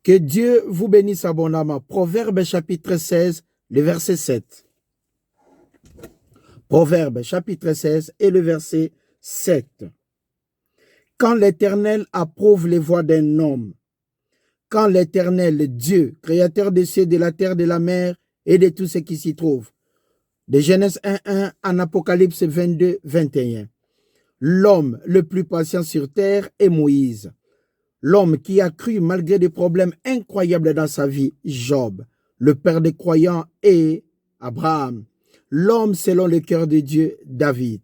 Que Dieu vous bénisse abondamment. Proverbe chapitre 16, le verset 7. Proverbe chapitre 16 et le verset 7. Quand l'Éternel approuve les voies d'un homme, quand l'Éternel Dieu, créateur des cieux, de la terre, de la mer et de tout ce qui s'y trouve, de Genèse 1:1 en Apocalypse 22:21. L'homme le plus patient sur terre est Moïse. L'homme qui a cru malgré des problèmes incroyables dans sa vie, Job. Le père des croyants est Abraham. L'homme selon le cœur de Dieu, David.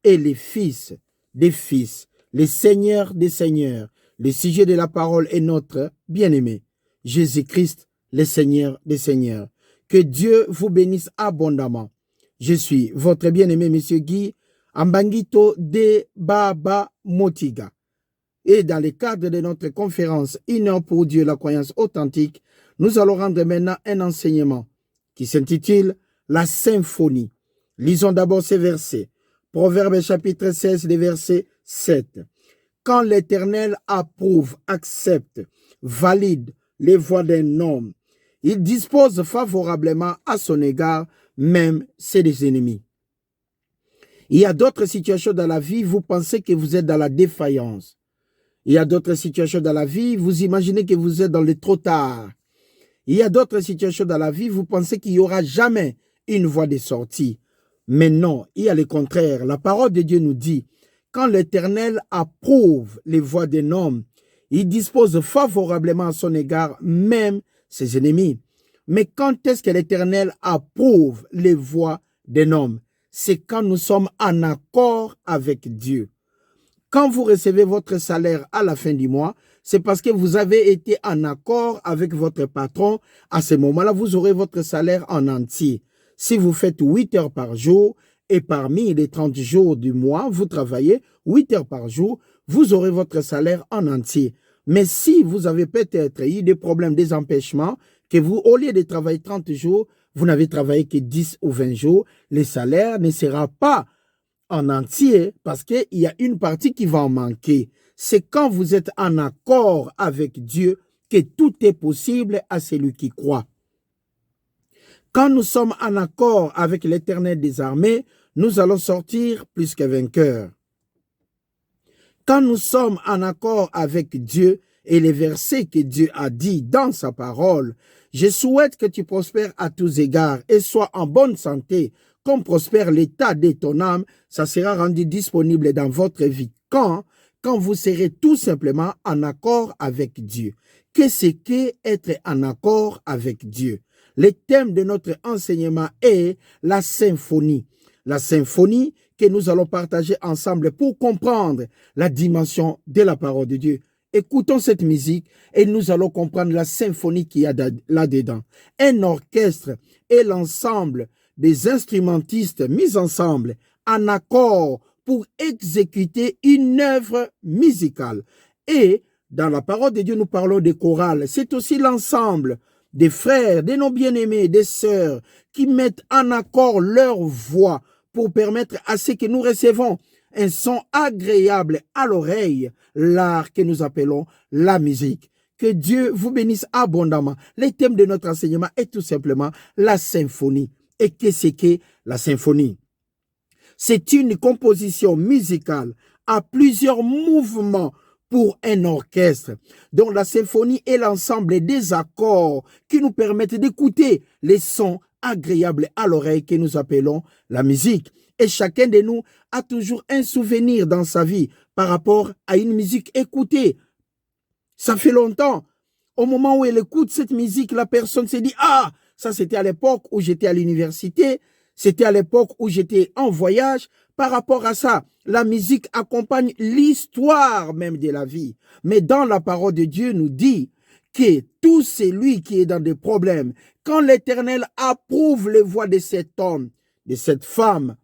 Et les fils des fils, les seigneurs des seigneurs. Le sujet de la parole est notre bien-aimé, Jésus-Christ, le Seigneur des seigneurs. Que Dieu vous bénisse abondamment. Je suis votre bien-aimé, Monsieur Guy Ambangito de Baba Motiga. Et dans le cadre de notre conférence Une heure pour Dieu, la croyance authentique, nous allons rendre maintenant un enseignement qui s'intitule La symphonie. Lisons d'abord ces versets. Proverbe chapitre 16, les versets 7. Quand l'Éternel approuve, accepte, valide les voies d'un homme, il dispose favorablement à son égard, même ses ennemis. Il y a d'autres situations dans la vie, vous pensez que vous êtes dans la défaillance. Il y a d'autres situations dans la vie, vous imaginez que vous êtes dans le trop tard. Il y a d'autres situations dans la vie, vous pensez qu'il n'y aura jamais une voie de sortie. Mais non, il y a le contraire. La parole de Dieu nous dit, quand l'Éternel approuve les voies d'un homme, il dispose favorablement à son égard même ses ennemis. Mais quand est-ce que l'Éternel approuve les voies d'un homme? C'est quand nous sommes en accord avec Dieu. Quand vous recevez votre salaire à la fin du mois, c'est parce que vous avez été en accord avec votre patron. À ce moment-là, vous aurez votre salaire en entier. Si vous faites 8 heures par jour et parmi les 30 jours du mois, vous travaillez 8 heures par jour, vous aurez votre salaire en entier. Mais si vous avez peut-être eu des problèmes, des empêchements, que vous, au lieu de travailler 30 jours, vous n'avez travaillé que 10 ou 20 jours, le salaire ne sera pas en entier parce qu'il y a une partie qui va en manquer. C'est quand vous êtes en accord avec Dieu que tout est possible à celui qui croit. Quand nous sommes en accord avec l'Éternel des armées, nous allons sortir plus que vainqueurs. Quand nous sommes en accord avec Dieu et les versets que Dieu a dit dans sa parole, je souhaite que tu prospères à tous égards et sois en bonne santé, comme prospère l'état de ton âme, ça sera rendu disponible dans votre vie. Quand vous serez tout simplement en accord avec Dieu. Qu'est-ce qu'être en accord avec Dieu? Le thème de notre enseignement est la symphonie. La symphonie que nous allons partager ensemble pour comprendre la dimension de la parole de Dieu. Écoutons cette musique et nous allons comprendre la symphonie qu'il y a là-dedans. Un orchestre et l'ensemble des instrumentistes mis ensemble en accord pour exécuter une œuvre musicale. Et dans la parole de Dieu, nous parlons des chorales. C'est aussi l'ensemble des frères, des non bien-aimés, des sœurs qui mettent en accord leur voix pour permettre à ce que nous recevons un son agréable à l'oreille, l'art que nous appelons la musique. Que Dieu vous bénisse abondamment. Le thème de notre enseignement est tout simplement la symphonie. Et qu'est-ce que la symphonie? C'est une composition musicale à plusieurs mouvements pour un orchestre, dont la symphonie est l'ensemble des accords qui nous permettent d'écouter les sons agréables à l'oreille que nous appelons la musique. Et chacun de nous a toujours un souvenir dans sa vie par rapport à une musique écoutée. Ça fait longtemps. Au moment où elle écoute cette musique, la personne s'est dit « Ah, ça c'était à l'époque où j'étais à l'université, c'était à l'époque où j'étais en voyage. » Par rapport à ça, la musique accompagne l'histoire même de la vie. Mais dans la parole de Dieu nous dit que tout celui qui est dans des problèmes, quand l'Éternel approuve les voies de cet homme, de cette femme,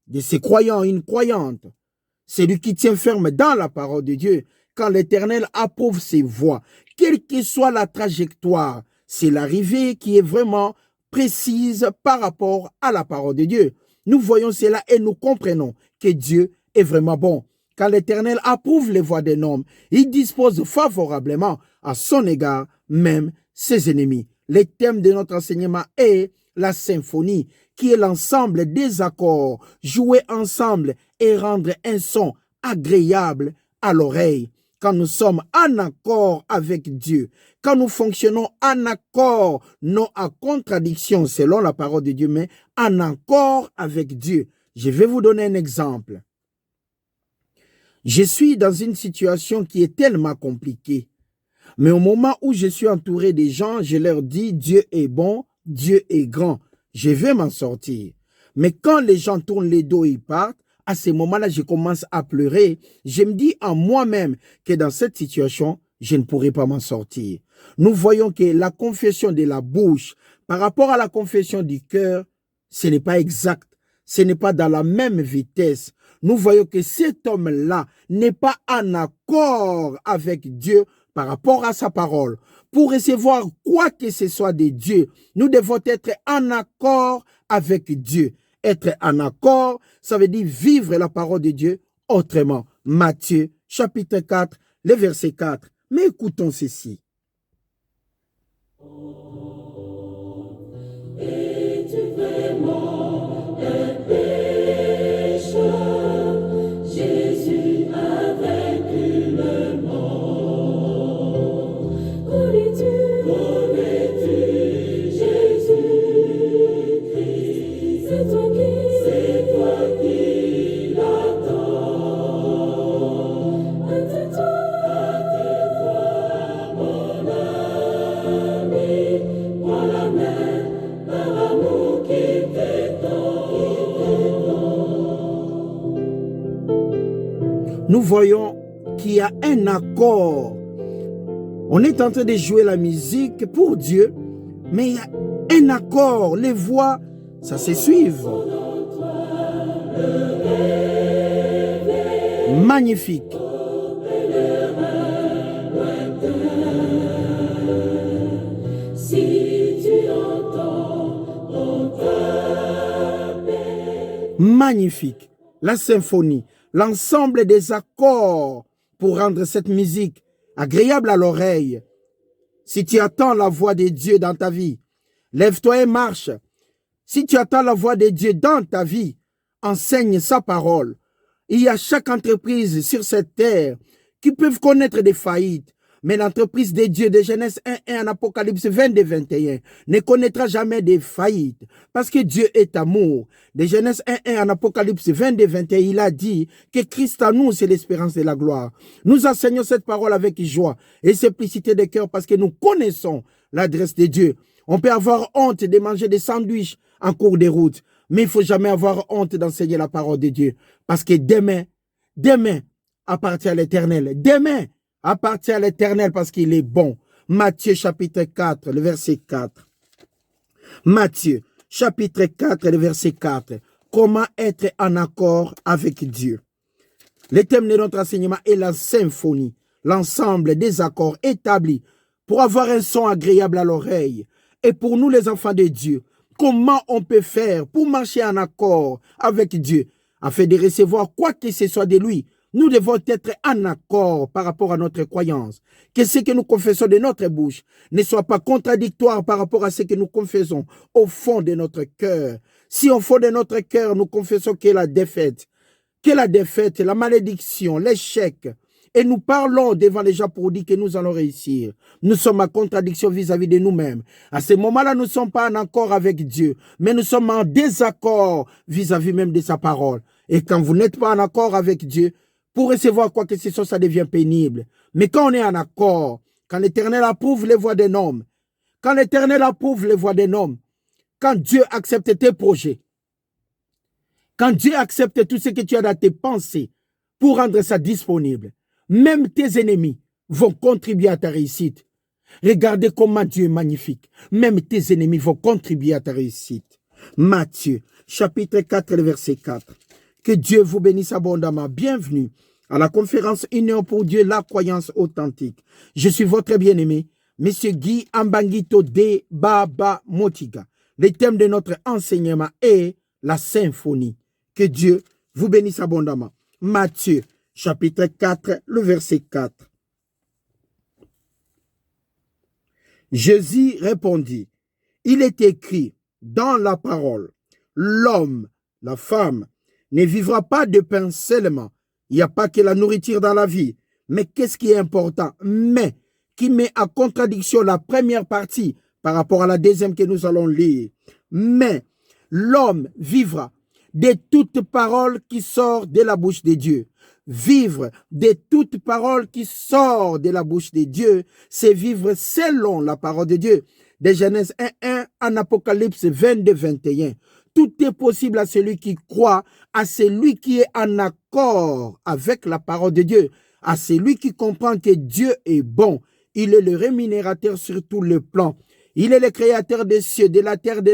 de ces croyants, une croyante, celui qui tient ferme dans la parole de Dieu, quand l'Éternel approuve ses voies, quelle que soit la trajectoire, c'est l'arrivée qui est vraiment précise par rapport à la parole de Dieu. Nous voyons cela et nous comprenons que Dieu est vraiment bon, quand l'Éternel approuve les voies d'un homme, il dispose favorablement à son égard même ses ennemis. Le thème de notre enseignement est la symphonie, qui est l'ensemble des accords joués ensemble et rendre un son agréable à l'oreille. Quand nous sommes en accord avec Dieu, quand nous fonctionnons en accord, non en contradiction selon la parole de Dieu, mais en accord avec Dieu. Je vais vous donner un exemple. Je suis dans une situation qui est tellement compliquée. Mais au moment où je suis entouré des gens, je leur dis, Dieu est bon, Dieu est grand. Je vais m'en sortir. Mais quand les gens tournent les dos et partent, à ce moment-là, je commence à pleurer. Je me dis en moi-même que dans cette situation, je ne pourrai pas m'en sortir. Nous voyons que la confession de la bouche par rapport à la confession du cœur, ce n'est pas exact. Ce n'est pas dans la même vitesse. Nous voyons que cet homme-là n'est pas en accord avec Dieu par rapport à sa parole. Pour recevoir quoi que ce soit de Dieu, nous devons être en accord avec Dieu. Être en accord, ça veut dire vivre la parole de Dieu autrement. Matthieu, chapitre 4, le verset 4. Mais écoutons ceci. Es-tu vraiment un pécheur? Jésus a vaincu le monde. Connais-tu Jésus-Christ? C'est toi qui l'attends. Attends-toi, mon ami, prends la main par amour qui t'étend. Nous voyons qu'il y a un accord. On est en train de jouer la musique pour Dieu, mais il y a un accord. Les voix, ça se suivent. Magnifique. Si tu entends, on t'appelle. Magnifique. La symphonie, l'ensemble des accords pour rendre cette musique agréable à l'oreille. Si tu attends la voix de Dieu dans ta vie, lève-toi et marche. Si tu attends la voix de Dieu dans ta vie, enseigne sa parole. Il y a chaque entreprise sur cette terre qui peuvent connaître des faillites. Mais l'entreprise de Dieu de Genèse 1 en Apocalypse 22, 21 ne connaîtra jamais de faillite parce que Dieu est amour. De Genèse 1 en Apocalypse 22, 21, il a dit que Christ en nous, c'est l'espérance de la gloire. Nous enseignons cette parole avec joie et simplicité de cœur parce que nous connaissons l'adresse de Dieu. On peut avoir honte de manger des sandwichs en cours de route, mais il ne faut jamais avoir honte d'enseigner la parole de Dieu parce que demain appartient à l'Éternel. Demain appartient à l'Éternel parce qu'il est bon. Matthieu chapitre 4, le verset 4. Matthieu chapitre 4, le verset 4. Comment être en accord avec Dieu? Le thème de notre enseignement est la symphonie, l'ensemble des accords établis pour avoir un son agréable à l'oreille. Et pour nous les enfants de Dieu, comment on peut faire pour marcher en accord avec Dieu afin de recevoir quoi que ce soit de lui? Nous devons être en accord par rapport à notre croyance. Que ce que nous confessons de notre bouche ne soit pas contradictoire par rapport à ce que nous confessons au fond de notre cœur. Si au fond de notre cœur, nous confessons que la défaite, la malédiction, l'échec, et nous parlons devant les gens pour dire que nous allons réussir, nous sommes en contradiction vis-à-vis de nous-mêmes. À ce moment-là, nous ne sommes pas en accord avec Dieu, mais nous sommes en désaccord vis-à-vis même de sa parole. Et quand vous n'êtes pas en accord avec Dieu, pour recevoir quoi que ce soit, ça devient pénible. Mais quand on est en accord, quand l'Éternel approuve les voies d'un homme, quand Dieu accepte tes projets, quand Dieu accepte tout ce que tu as dans tes pensées pour rendre ça disponible, même tes ennemis vont contribuer à ta réussite. Regardez comment Dieu est magnifique. Même tes ennemis vont contribuer à ta réussite. Matthieu, chapitre 4, verset 4. Que Dieu vous bénisse abondamment. Bienvenue à la conférence Union pour Dieu, la croyance authentique. Je suis votre bien-aimé, M. Guy Ambangito de Baba Motiga. Le thème de notre enseignement est la symphonie. Que Dieu vous bénisse abondamment. Matthieu, chapitre 4, le verset 4. Jésus répondit, il est écrit dans la parole, l'homme, la femme, ne vivra pas de pain seulement. Il n'y a pas que la nourriture dans la vie. Mais qu'est-ce qui est important? Mais qui met en contradiction la première partie par rapport à la deuxième que nous allons lire. Mais l'homme vivra de toute parole qui sort de la bouche de Dieu. Vivre de toute parole qui sort de la bouche de Dieu, c'est vivre selon la parole de Dieu. De Genèse 1:1 en Apocalypse 22:21. Tout est possible à celui qui croit, à celui qui est en accord avec la parole de Dieu, à celui qui comprend que Dieu est bon. Il est le rémunérateur sur tous les plans. Il est le créateur des cieux, de la terre, de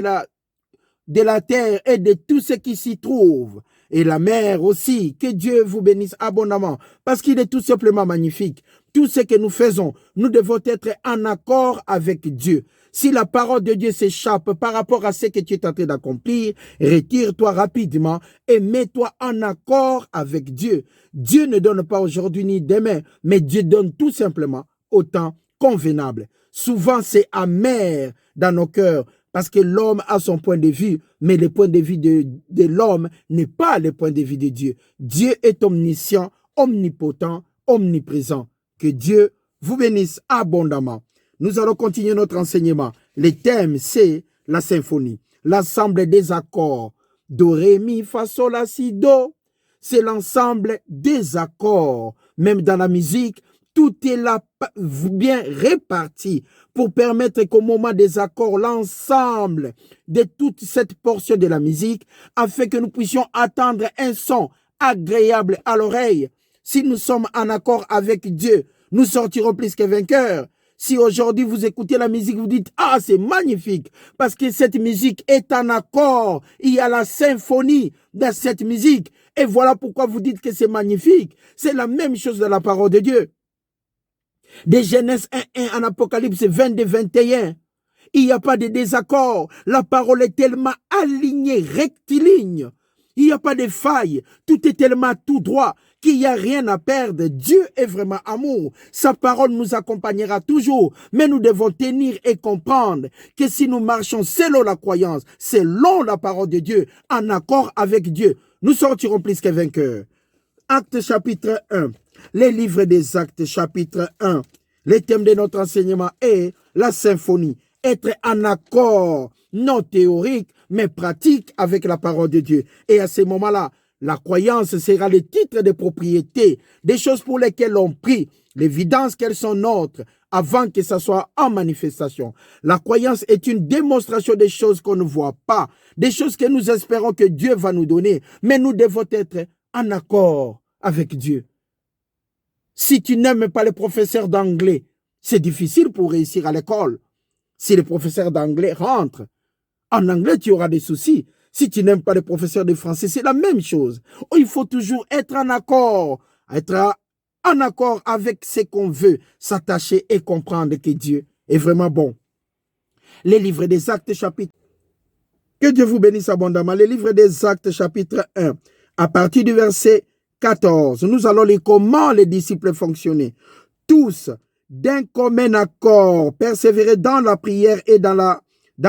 la terre et de tout ce qui s'y trouve. Et la mer aussi. Que Dieu vous bénisse abondamment parce qu'il est tout simplement magnifique. Tout ce que nous faisons, nous devons être en accord avec Dieu. Si la parole de Dieu s'échappe par rapport à ce que tu es en train d'accomplir, retire-toi rapidement et mets-toi en accord avec Dieu. Dieu ne donne pas aujourd'hui ni demain, mais Dieu donne tout simplement au temps convenable. Souvent, c'est amer dans nos cœurs parce que l'homme a son point de vue, mais le point de vue de l'homme n'est pas le point de vue de Dieu. Dieu est omniscient, omnipotent, omniprésent. Que Dieu vous bénisse abondamment. Nous allons continuer notre enseignement. Le thème, c'est la symphonie, l'ensemble des accords. Do, ré, mi, fa, sol, la, si, do. C'est l'ensemble des accords. Même dans la musique, tout est là bien réparti pour permettre qu'au moment des accords, l'ensemble de toute cette portion de la musique, afin que nous puissions attendre un son agréable à l'oreille. Si nous sommes en accord avec Dieu, nous sortirons plus que vainqueurs. Si aujourd'hui vous écoutez la musique, vous dites « Ah, c'est magnifique » parce que cette musique est en accord. Il y a la symphonie dans cette musique. Et voilà pourquoi vous dites que c'est magnifique. C'est la même chose dans la parole de Dieu. De Genèse 1:1 en Apocalypse 22:21. Il n'y a pas de désaccord. La parole est tellement alignée, rectiligne. Il n'y a pas de faille. Tout est tellement tout droit qu'il n'y a rien à perdre. Dieu est vraiment amour. Sa parole nous accompagnera toujours. Mais nous devons tenir et comprendre que si nous marchons selon la croyance, selon la parole de Dieu, en accord avec Dieu, nous sortirons plus que vainqueurs. Actes chapitre 1. Les livres des Actes chapitre 1. Le thème de notre enseignement est la symphonie. Être en accord, non théorique, mais pratique avec la parole de Dieu. Et à ce moment-là, la croyance sera le titre de propriété, des choses pour lesquelles on prie, l'évidence qu'elles sont nôtres, avant que ça soit en manifestation. La croyance est une démonstration des choses qu'on ne voit pas, des choses que nous espérons que Dieu va nous donner, mais nous devons être en accord avec Dieu. Si tu n'aimes pas les professeurs d'anglais, c'est difficile pour réussir à l'école. Si les professeurs d'anglais rentrent, en anglais, tu auras des soucis. Si tu n'aimes pas les professeurs de français, c'est la même chose. Il faut toujours être en accord avec ce qu'on veut, s'attacher et comprendre que Dieu est vraiment bon. Les livres des Actes chapitre. Que Dieu vous bénisse abondamment. Les livres des Actes chapitre 1, à partir du verset 14, nous allons lire comment les disciples fonctionnaient. Tous, d'un commun accord, persévéraient dans la prière et dans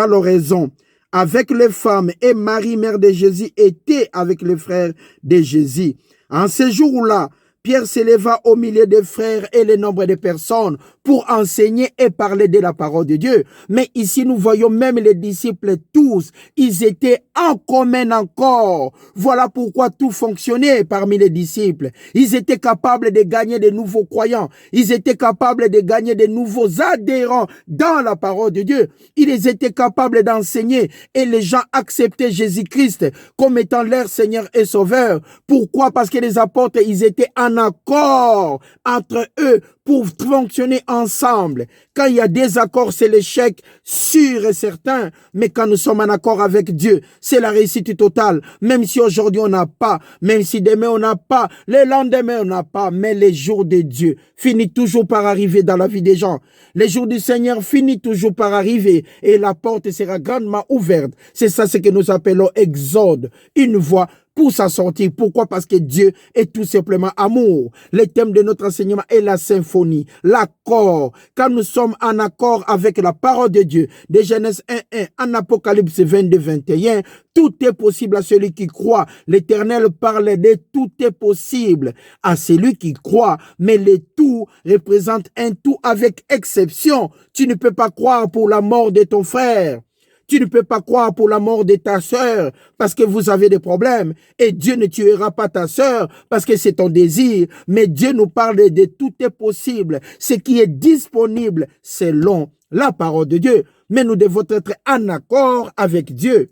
l'oraison. Avec les femmes, et Marie, mère de Jésus, était avec les frères de Jésus. En ce jour-là, Pierre s'éleva au milieu des frères et le nombre de personnes pour enseigner et parler de la parole de Dieu. Mais ici, nous voyons même les disciples tous, ils étaient en commun accord. Voilà pourquoi tout fonctionnait parmi les disciples. Ils étaient capables de gagner de nouveaux croyants. Ils étaient capables de gagner de nouveaux adhérents dans la parole de Dieu. Ils étaient capables d'enseigner et les gens acceptaient Jésus-Christ comme étant leur Seigneur et Sauveur. Pourquoi? Parce que les apôtres, ils étaient en accord entre eux pour fonctionner ensemble. Quand il y a des accords, c'est l'échec sûr et certain. Mais quand nous sommes en accord avec Dieu, c'est la réussite totale. Même si aujourd'hui on n'a pas, même si demain on n'a pas, le lendemain on n'a pas, mais les jours de Dieu finissent toujours par arriver dans la vie des gens. Les jours du Seigneur finissent toujours par arriver et la porte sera grandement ouverte. C'est ça ce que nous appelons exode, une voie pour s'en sortir. Pourquoi? Parce que Dieu est tout simplement amour. Le thème de notre enseignement est la symphonie, l'accord. Quand nous sommes en accord avec la parole de Dieu, de Genèse 1:1, en Apocalypse 22:21, tout est possible à celui qui croit. L'Éternel parle de tout est possible à celui qui croit, mais le tout représente un tout avec exception. Tu ne peux pas croire pour la mort de ton frère. Tu ne peux pas croire pour la mort de ta sœur parce que vous avez des problèmes. Et Dieu ne tuera pas ta sœur parce que c'est ton désir. Mais Dieu nous parle de tout est possible. Ce qui est disponible selon la parole de Dieu. Mais nous devons être en accord avec Dieu.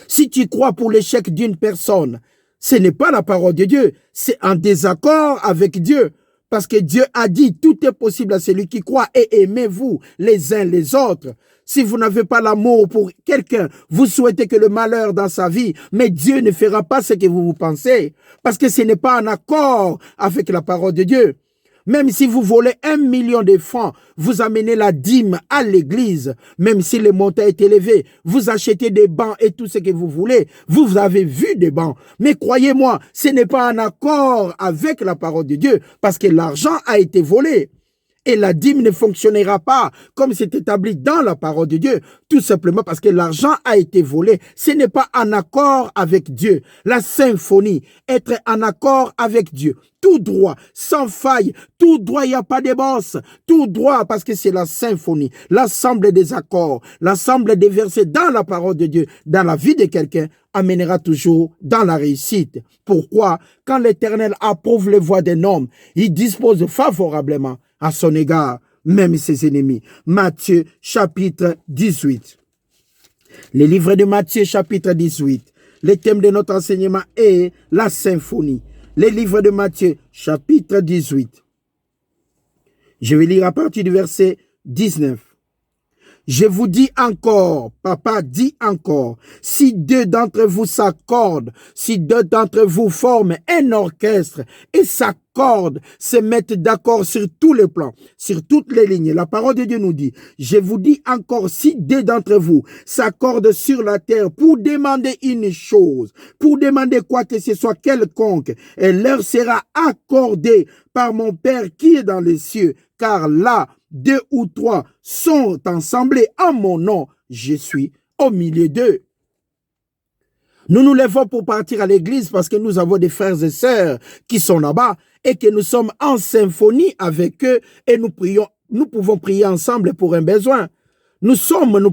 Si tu crois pour l'échec d'une personne, ce n'est pas la parole de Dieu. C'est en désaccord avec Dieu. Parce que Dieu a dit, tout est possible à celui qui croit et aimez-vous les uns les autres. Si vous n'avez pas l'amour pour quelqu'un, vous souhaitez que le malheur dans sa vie, mais Dieu ne fera pas ce que vous pensez. Parce que ce n'est pas en accord avec la parole de Dieu. Même si vous volez 1 million de francs, vous amenez la dîme à l'église, même si le montant est élevé, vous achetez des bancs et tout ce que vous voulez, vous avez vu des bancs. Mais croyez-moi, ce n'est pas en accord avec la parole de Dieu, parce que l'argent a été volé. Et la dîme ne fonctionnera pas comme c'est établi dans la parole de Dieu, tout simplement parce que l'argent a été volé. Ce n'est pas en accord avec Dieu. La symphonie, être en accord avec Dieu, tout droit, sans faille, tout droit, il n'y a pas de bosse, tout droit parce que c'est la symphonie, l'ensemble des accords, l'ensemble des versets dans la parole de Dieu, dans la vie de quelqu'un, amènera toujours dans la réussite. Pourquoi? Quand l'Éternel approuve les voies d'un homme, il dispose favorablement à son égard, même ses ennemis. Matthieu chapitre 18. Le livre de Matthieu chapitre 18. Le thème de notre enseignement est la symphonie. Le livre de Matthieu chapitre 18. Je vais lire à partir du verset 19. Je vous dis encore, papa dit encore, si deux d'entre vous s'accordent, si deux d'entre vous forment un orchestre et s'accordent, se mettent d'accord sur tous les plans, sur toutes les lignes. La parole de Dieu nous dit, je vous dis encore, si deux d'entre vous s'accordent sur la terre pour demander une chose, pour demander quoi que ce soit quelconque, elle leur sera accordée par mon Père qui est dans les cieux, car là, 2 ou 3 sont assemblés en mon nom, je suis au milieu d'eux. Nous nous levons pour partir à l'église parce que nous avons des frères et sœurs qui sont là-bas et que nous sommes en symphonie avec eux et nous pouvons prier ensemble pour un besoin. Nous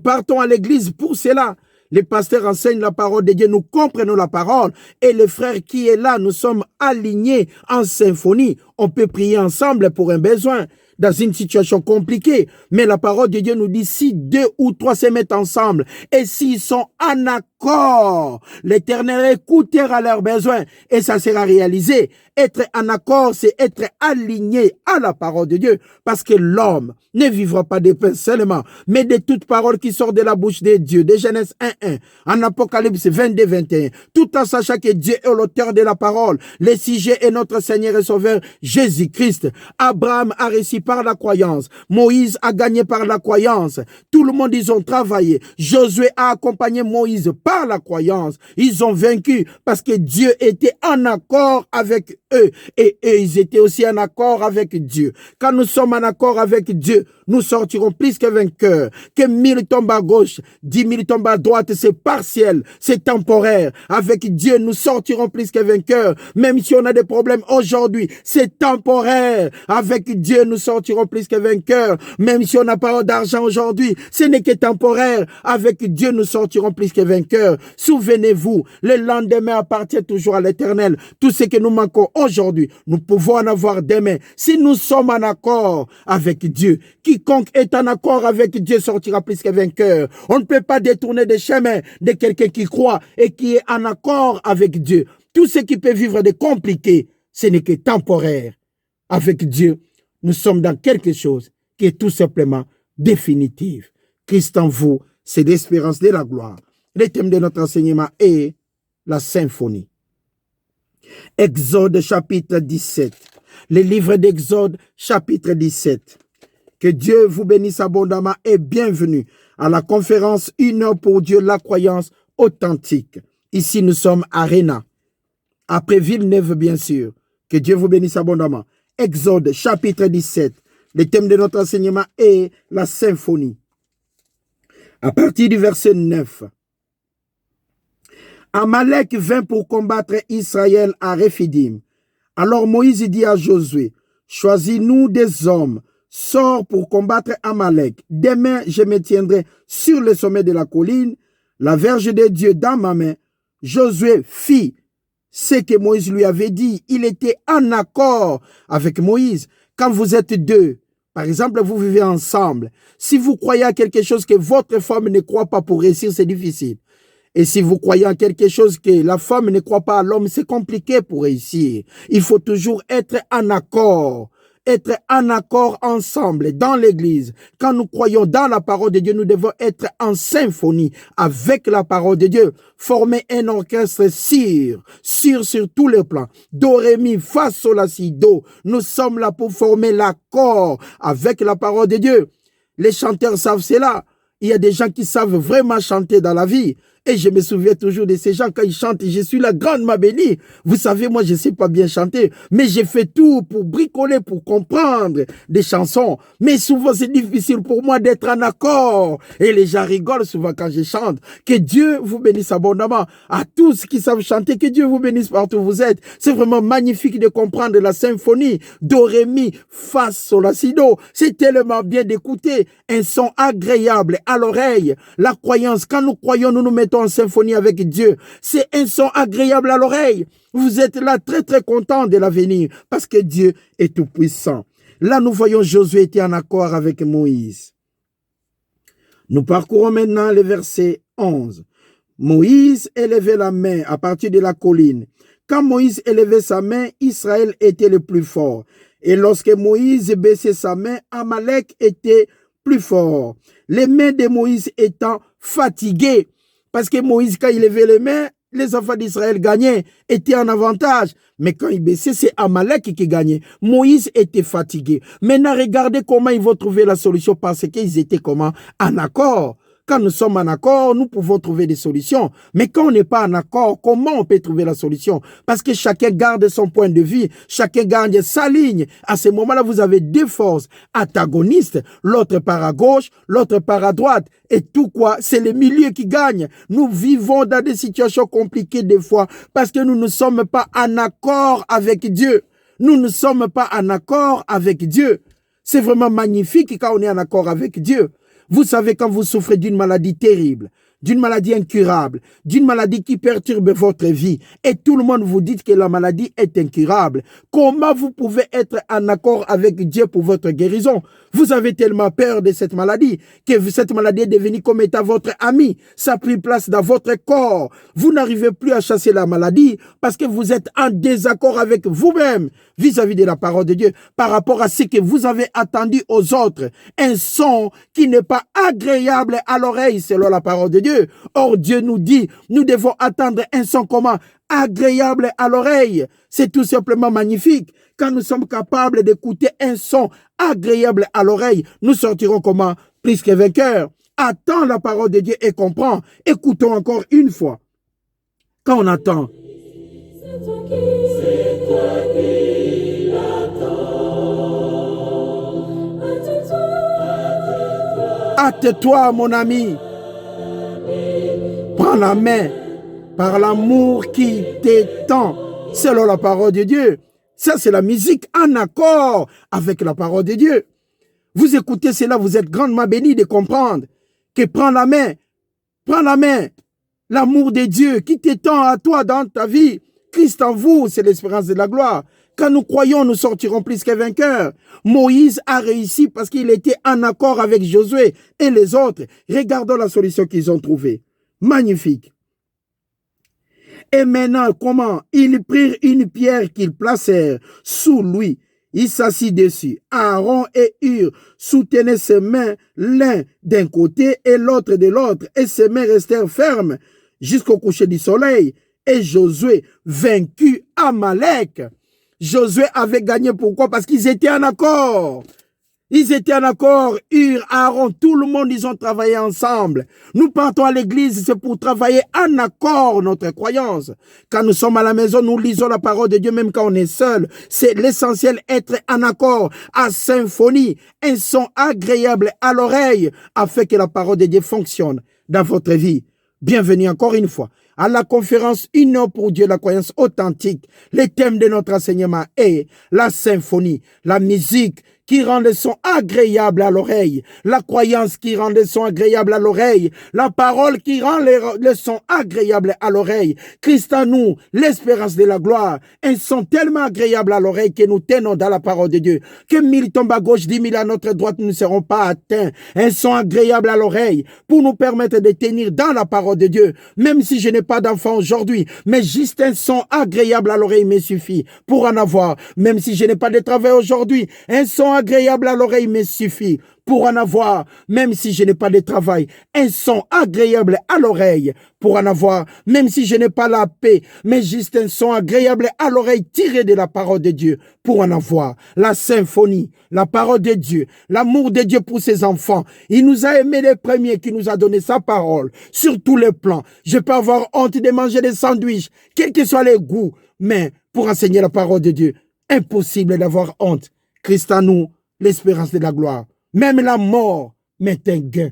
partons à l'église pour cela. Les pasteurs enseignent la parole de Dieu, nous comprenons la parole et le frère qui est là, nous sommes alignés en symphonie. On peut prier ensemble pour un besoin dans une situation compliquée. Mais la parole de Dieu nous dit, si 2 ou 3 se mettent ensemble et s'ils sont en accord, l'Éternel écoutera leurs besoins et ça sera réalisé. Être en accord, c'est être aligné à la parole de Dieu parce que l'homme ne vivra pas de pain seulement, mais de toute parole qui sort de la bouche de Dieu. De Genèse 1:1, en Apocalypse 22:21, tout en sachant que Dieu est l'auteur de la parole. Le sujet est notre Seigneur et Sauveur Jésus-Christ. Abraham a réussi par la croyance. Moïse a gagné par la croyance. Tout le monde, ils ont travaillé. Josué a accompagné Moïse par la croyance. Ils ont vaincu parce que Dieu était en accord avec eux. Et eux, ils étaient aussi en accord avec Dieu. Quand nous sommes en accord avec Dieu, nous sortirons plus que vainqueurs. Que 1000 tombent à gauche, 10 000 tombent à droite, c'est partiel, c'est temporaire. Avec Dieu, nous sortirons plus que vainqueurs. Même si on a des problèmes aujourd'hui, c'est temporaire. Avec Dieu, nous sortirons plus que vainqueurs. Même si on n'a pas d'argent aujourd'hui, ce n'est que temporaire. Avec Dieu, nous sortirons plus que vainqueurs. Souvenez-vous, le lendemain appartient toujours à l'Éternel. Tout ce que nous manquons aujourd'hui, nous pouvons en avoir demain. Si nous sommes en accord avec Dieu, quiconque est en accord avec Dieu sortira plus que vainqueur. On ne peut pas détourner des chemins de quelqu'un qui croit et qui est en accord avec Dieu. Tout ce qui peut vivre de compliqué, ce n'est que temporaire. Avec Dieu, nous sommes dans quelque chose qui est tout simplement définitif. Christ en vous, c'est l'espérance de la gloire. Le thème de notre enseignement est la symphonie. Exode chapitre 17. Le livre d'Exode chapitre 17. Que Dieu vous bénisse abondamment et bienvenue à la conférence Une heure pour Dieu, la croyance authentique. Ici, nous sommes à Réna, après Villeneuve, bien sûr. Que Dieu vous bénisse abondamment. Exode chapitre 17. Le thème de notre enseignement est la symphonie. À partir du verset 9. Amalek vint pour combattre Israël à Réphidim. Alors Moïse dit à Josué, choisis-nous des hommes, sors pour combattre Amalek. Demain, je me tiendrai sur le sommet de la colline, la verge de Dieu dans ma main. Josué fit ce que Moïse lui avait dit. Il était en accord avec Moïse. Quand vous êtes deux, par exemple, vous vivez ensemble, si vous croyez à quelque chose que votre femme ne croit pas pour réussir, c'est difficile. Et si vous croyez en quelque chose que la femme ne croit pas à l'homme, c'est compliqué pour réussir. Il faut toujours être en accord. Être en accord ensemble dans l'église. Quand nous croyons dans la parole de Dieu, nous devons être en symphonie avec la parole de Dieu. Former un orchestre sur tous les plans. Do, ré, mi, fa, sol, la, si, do. Nous sommes là pour former l'accord avec la parole de Dieu. Les chanteurs savent cela. Il y a des gens qui savent vraiment chanter dans la vie. Et je me souviens toujours de ces gens quand ils chantent. Je suis la grande Mabélie. Vous savez, moi, je ne sais pas bien chanter. Mais j'ai fait tout pour bricoler, pour comprendre des chansons. Mais souvent, c'est difficile pour moi d'être en accord. Et les gens rigolent souvent quand je chante. Que Dieu vous bénisse abondamment. À tous qui savent chanter, que Dieu vous bénisse partout où vous êtes. C'est vraiment magnifique de comprendre la symphonie. Do, ré, mi, fa, sol, la, si, do. C'est tellement bien d'écouter un son agréable à l'oreille. La croyance, quand nous croyons, nous nous mettons en symphonie avec Dieu. C'est un son agréable à l'oreille. Vous êtes là très très content de l'avenir parce que Dieu est tout puissant. Là, nous voyons Josué était en accord avec Moïse. Nous parcourons maintenant le verset 11. Moïse élevait la main à partir de la colline. Quand Moïse élevait sa main, Israël était le plus fort. Et lorsque Moïse baissait sa main, Amalek était plus fort. Les mains de Moïse étant fatiguées. Parce que Moïse, quand il levait les mains, les enfants d'Israël gagnaient, étaient en avantage. Mais quand il baissait, c'est Amalek qui gagnait. Moïse était fatigué. Maintenant, regardez comment ils vont trouver la solution parce qu'ils étaient comment? En accord. Quand nous sommes en accord, nous pouvons trouver des solutions. Mais quand on n'est pas en accord, comment on peut trouver la solution? Parce que chacun garde son point de vue, chacun garde sa ligne. À ce moment-là, vous avez deux forces antagonistes. L'autre part à gauche, l'autre part à droite. Et tout quoi, c'est le milieu qui gagne. Nous vivons dans des situations compliquées des fois parce que nous ne sommes pas en accord avec Dieu. Nous ne sommes pas en accord avec Dieu. C'est vraiment magnifique quand on est en accord avec Dieu. Vous savez, quand vous souffrez d'une maladie terrible, d'une maladie incurable, d'une maladie qui perturbe votre vie, et tout le monde vous dit que la maladie est incurable, comment vous pouvez être en accord avec Dieu pour votre guérison? Vous avez tellement peur de cette maladie que cette maladie est devenue comme étant votre ami. Ça a pris place dans votre corps. Vous n'arrivez plus à chasser la maladie parce que vous êtes en désaccord avec vous-même vis-à-vis de la parole de Dieu par rapport à ce que vous avez attendu aux autres. Un son qui n'est pas agréable à l'oreille selon la parole de Dieu. Or, Dieu nous dit, nous devons attendre un son comment? Agréable à l'oreille. C'est tout simplement magnifique. Quand nous sommes capables d'écouter un son agréable à l'oreille, nous sortirons comment? Plus que vainqueurs. Attends la parole de Dieu et comprends. Écoutons encore une fois. Quand on attend, C'est toi qui l'attends. hâte-toi, mon ami. Prends la main par l'amour qui t'étend selon la parole de Dieu. Ça, c'est la musique en accord avec la parole de Dieu. Vous écoutez cela, vous êtes grandement bénis de comprendre que prends la main, l'amour de Dieu qui t'étend à toi dans ta vie. Christ en vous, c'est l'espérance de la gloire. Quand nous croyons, nous sortirons plus que vainqueurs. Moïse a réussi parce qu'il était en accord avec Josué et les autres. Regardons la solution qu'ils ont trouvée. Magnifique. Et maintenant, comment? Ils prirent une pierre qu'ils placèrent sous lui Il s'assit dessus. Aaron et Hur soutenaient ses mains l'un d'un côté et l'autre de l'autre, et ses mains restèrent fermes jusqu'au coucher du soleil. Et Josué vaincut Amalek. Josué avait gagné. Pourquoi? Parce qu'ils étaient en accord. Ils étaient en accord, Hur, Aaron, tout le monde, ils ont travaillé ensemble. Nous partons à l'église, c'est pour travailler en accord notre croyance. Quand nous sommes à la maison, nous lisons la parole de Dieu, même quand on est seul. C'est l'essentiel, être en accord, à symphonie, un son agréable à l'oreille, afin que la parole de Dieu fonctionne dans votre vie. Bienvenue encore une fois à la conférence Une heure pour Dieu, la croyance authentique. Le thème de notre enseignement est la symphonie, la musique qui rend le son agréable à l'oreille, la croyance qui rend le son agréable à l'oreille, la parole qui rend le son agréable à l'oreille. Christ en nous, l'espérance de la gloire, un son tellement agréable à l'oreille que nous tenons dans la parole de Dieu, que 1000 tombent à gauche, 10 000 à notre droite, nous ne serons pas atteints. Un son agréable à l'oreille pour nous permettre de tenir dans la parole de Dieu, même si je n'ai pas d'enfant aujourd'hui, mais juste un son agréable à l'oreille me suffit pour en avoir, même si je n'ai pas de travail aujourd'hui, un son agréable à l'oreille me suffit pour en avoir, même si je n'ai pas de travail. Un son agréable à l'oreille pour en avoir, même si je n'ai pas la paix, mais juste un son agréable à l'oreille tiré de la parole de Dieu pour en avoir. La symphonie, la parole de Dieu, l'amour de Dieu pour ses enfants. Il nous a aimés les premiers, qui nous a donné sa parole sur tous les plans. Je peux avoir honte de manger des sandwichs, quels que soient les goûts, mais pour enseigner la parole de Dieu, impossible d'avoir honte. Christ en nous, l'espérance de la gloire. Même la mort m'est un gain,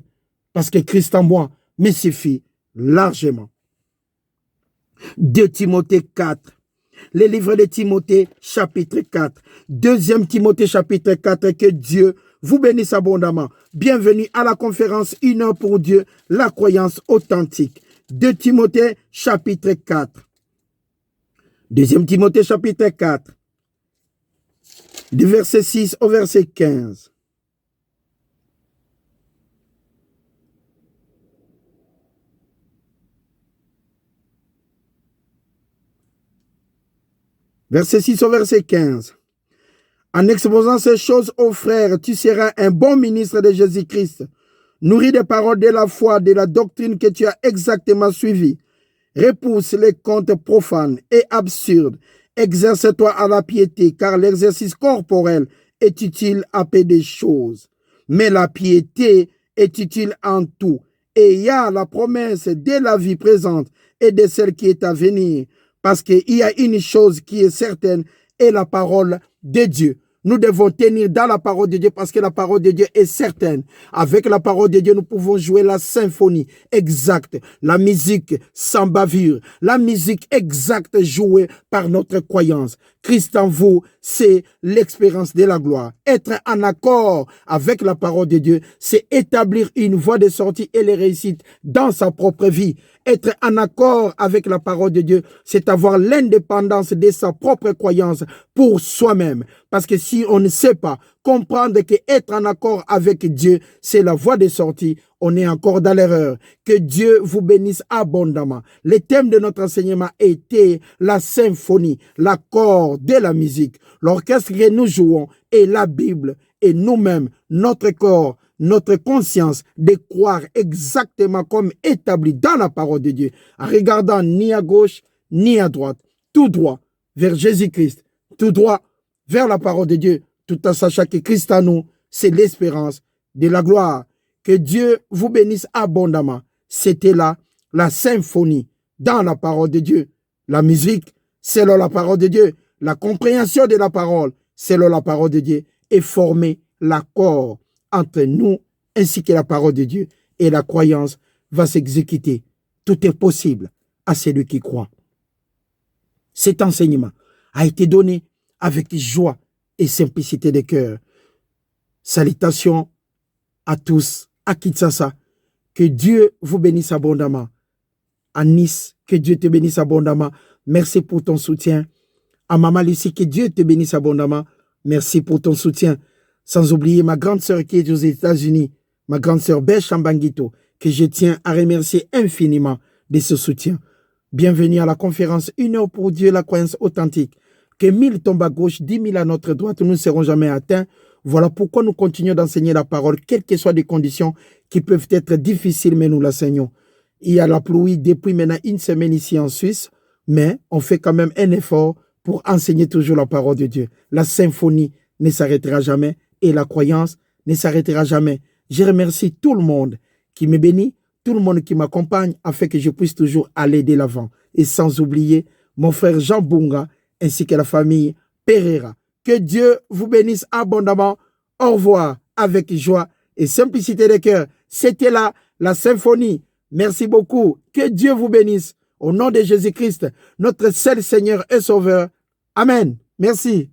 parce que Christ en moi me suffit largement. 2 Timothée 4. Le livre de Timothée, chapitre 4. 2 Timothée, chapitre 4. Que Dieu vous bénisse abondamment. Bienvenue à la conférence Une heure pour Dieu, la croyance authentique. 2 Timothée, chapitre 4. 2 Timothée, chapitre 4. Du verset 6 au verset 15. Verset 6 au verset 15. En exposant ces choses aux frères, tu seras un bon ministre de Jésus-Christ, nourri des paroles de la foi, de la doctrine que tu as exactement suivie. Repousse les contes profanes et absurdes. Exerce-toi à la piété, car l'exercice corporel est utile à peu de choses. Mais la piété est utile en tout. Et il y a la promesse de la vie présente et de celle qui est à venir. Parce qu'il y a une chose qui est certaine, et la parole de Dieu. Nous devons tenir dans la parole de Dieu parce que la parole de Dieu est certaine. Avec la parole de Dieu, nous pouvons jouer la symphonie exacte, la musique sans bavure, la musique exacte jouée par notre croyance. Christ en vous, c'est l'expérience de la gloire. Être en accord avec la parole de Dieu, c'est établir une voie de sortie et les réussites dans sa propre vie. Être en accord avec la parole de Dieu, c'est avoir l'indépendance de sa propre croyance pour soi-même. Parce que si on ne sait pas comprendre que être en accord avec Dieu, c'est la voie de sortie, on est encore dans l'erreur. Que Dieu vous bénisse abondamment. Le thème de notre enseignement était la symphonie, l'accord de la musique. L'orchestre que nous jouons est la Bible et nous-mêmes, notre corps, notre conscience de croire exactement comme établi dans la parole de Dieu, en regardant ni à gauche ni à droite, tout droit vers Jésus-Christ, tout droit vers la parole de Dieu, tout en sachant que Christ en nous, c'est l'espérance de la gloire. Que Dieu vous bénisse abondamment. C'était là la symphonie dans la parole de Dieu. La musique, selon la parole de Dieu. La compréhension de la parole, selon la parole de Dieu. Et former l'accord entre nous ainsi que la parole de Dieu. Et la croyance va s'exécuter. Tout est possible à celui qui croit. Cet enseignement a été donné avec joie et simplicité de cœur. Salutations à tous, à Kinshasa. Que Dieu vous bénisse abondamment. À Nice, que Dieu te bénisse abondamment. Merci pour ton soutien. À Maman Lucie, que Dieu te bénisse abondamment. Merci pour ton soutien. Sans oublier ma grande sœur qui est aux États-Unis, ma grande sœur Beth Chambangito, que je tiens à remercier infiniment de ce soutien. Bienvenue à la conférence Une heure pour Dieu, la croyance authentique. Que 1000 tombent à gauche, 10 000 à notre droite, nous ne serons jamais atteints. Voilà pourquoi nous continuons d'enseigner la parole, quelles que soient les conditions qui peuvent être difficiles, mais nous l'enseignons. Il y a la pluie depuis maintenant une semaine ici en Suisse, mais on fait quand même un effort pour enseigner toujours la parole de Dieu. La symphonie ne s'arrêtera jamais et la croyance ne s'arrêtera jamais. Je remercie tout le monde qui me bénit, tout le monde qui m'accompagne afin que je puisse toujours aller de l'avant. Et sans oublier mon frère Jean Bunga ainsi que la famille Pereira. Que Dieu vous bénisse abondamment. Au revoir avec joie et simplicité de cœur. C'était là la symphonie. Merci beaucoup. Que Dieu vous bénisse. Au nom de Jésus-Christ, notre seul Seigneur et Sauveur. Amen. Merci.